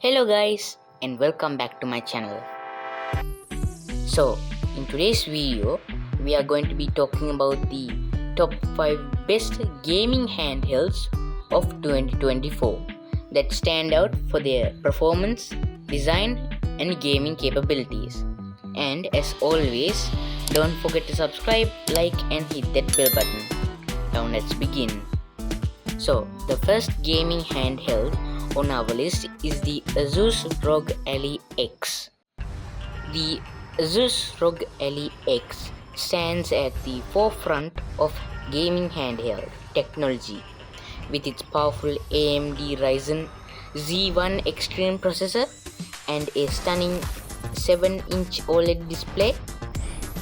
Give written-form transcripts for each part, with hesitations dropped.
Hello guys and welcome back to my channel. So in today's video we are going to be talking about the top 5 best gaming handhelds of 2024 that stand out for their performance, design and gaming capabilities. And as always, don't forget to subscribe, like and hit that bell button. Now let's begin. So the first gaming handheld on our list is the ASUS ROG Ally X. The ASUS ROG Ally X stands at the forefront of gaming handheld technology with its powerful AMD Ryzen Z1 Extreme processor and a stunning 7-inch OLED display.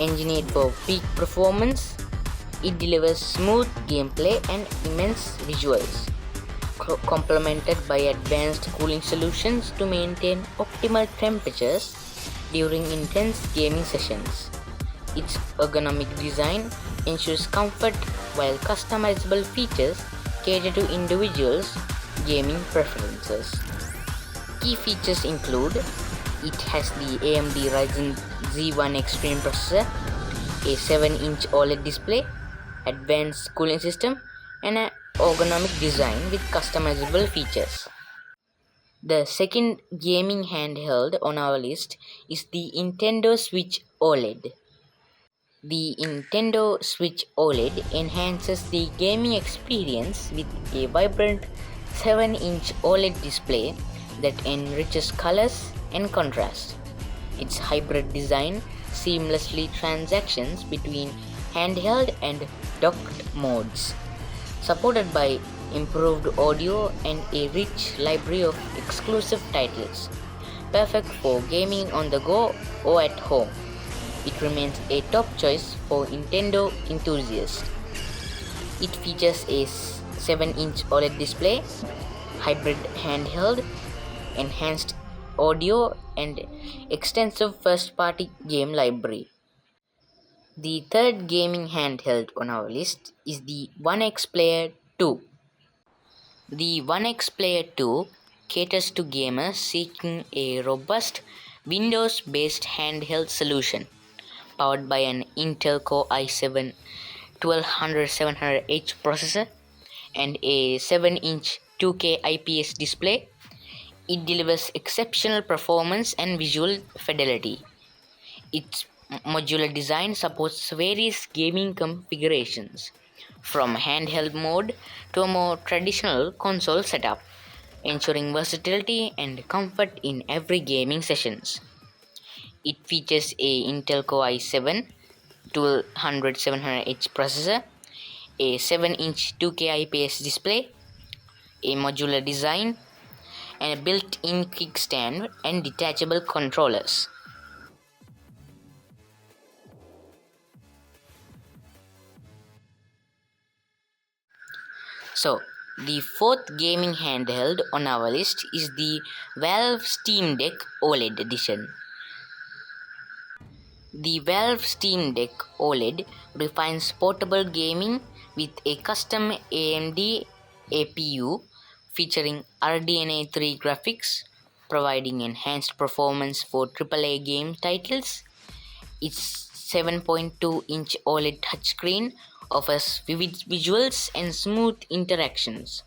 Engineered for peak performance, it delivers smooth gameplay and immense visuals, complemented by advanced cooling solutions to maintain optimal temperatures during intense gaming sessions. Its ergonomic design ensures comfort, while customizable features cater to individuals' gaming preferences. Key features include: it has the AMD Ryzen Z1 Extreme processor, a 7-inch OLED display, advanced cooling system, and an ergonomic design with customizable features. The second gaming handheld on our list is the Nintendo Switch OLED. The Nintendo Switch OLED enhances the gaming experience with a vibrant 7-inch OLED display that enriches colors and contrast. Its hybrid design seamlessly transactions between handheld and docked modes, supported by improved audio and a rich library of exclusive titles, perfect for gaming on the go or at home. It remains a top choice for Nintendo enthusiasts. It features a 7-inch OLED display, hybrid handheld, enhanced audio, and extensive first-party game library. The third gaming handheld on our list is the One X Player 2. The One X Player 2 caters to gamers seeking a robust Windows-based handheld solution powered by an Intel Core i7 12700H processor and a 7-inch 2K IPS display. It delivers exceptional performance and visual fidelity. Its modular design supports various gaming configurations, from handheld mode to a more traditional console setup, ensuring versatility and comfort in every gaming sessions. It features a Intel Core i7 12700H processor, a 7-inch 2K IPS display, a modular design, and a built-in kickstand and detachable controllers. So, the fourth gaming handheld on our list is the Valve Steam Deck OLED edition. The Valve Steam Deck OLED refines portable gaming with a custom AMD APU featuring RDNA 3 graphics, providing enhanced performance for AAA game titles. Its 7.2-inch OLED touchscreen offers vivid visuals and smooth interactions,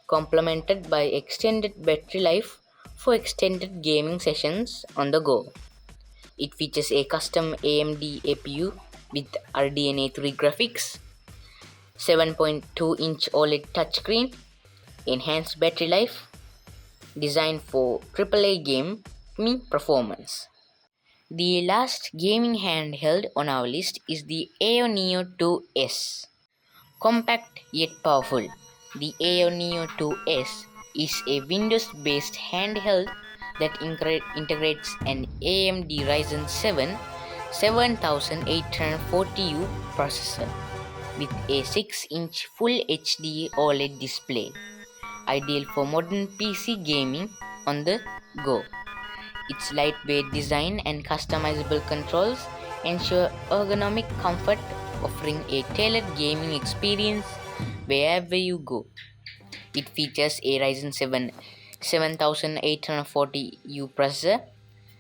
complemented by extended battery life for extended gaming sessions on the go. It features a custom AMD APU with RDNA 3 graphics, 7.2-inch OLED touchscreen, enhanced battery life, designed for AAA gaming performance. The last gaming handheld on our list is the AO Neo 2S. Compact yet powerful, the AO Neo 2S is a Windows-based handheld that integrates an AMD Ryzen 7 7840U processor with a 6-inch Full HD OLED display, ideal for modern PC gaming on the go. Its lightweight design and customizable controls ensure ergonomic comfort, offering a tailored gaming experience wherever you go. It features a Ryzen 7 7840U processor,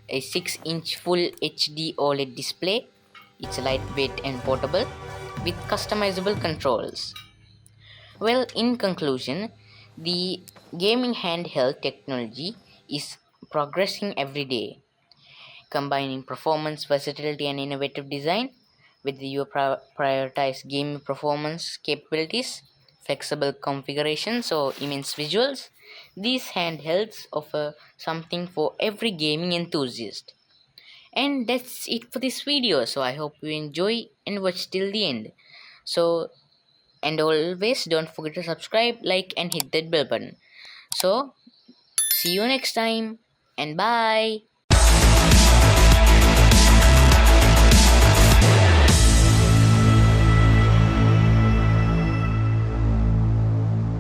a 6-inch Full HD OLED display. It's lightweight and portable with customizable controls. Well, in conclusion, the gaming handheld technology is progressing every day, combining performance, versatility, and innovative design. With the you prioritize game performance capabilities, flexible configurations, or immense visuals. These handhelds offer something for every gaming enthusiast. And that's it for this video. So I hope you enjoy and watch till the end. So, and always don't forget to subscribe, like, and hit that bell button. So see you next time, and bye.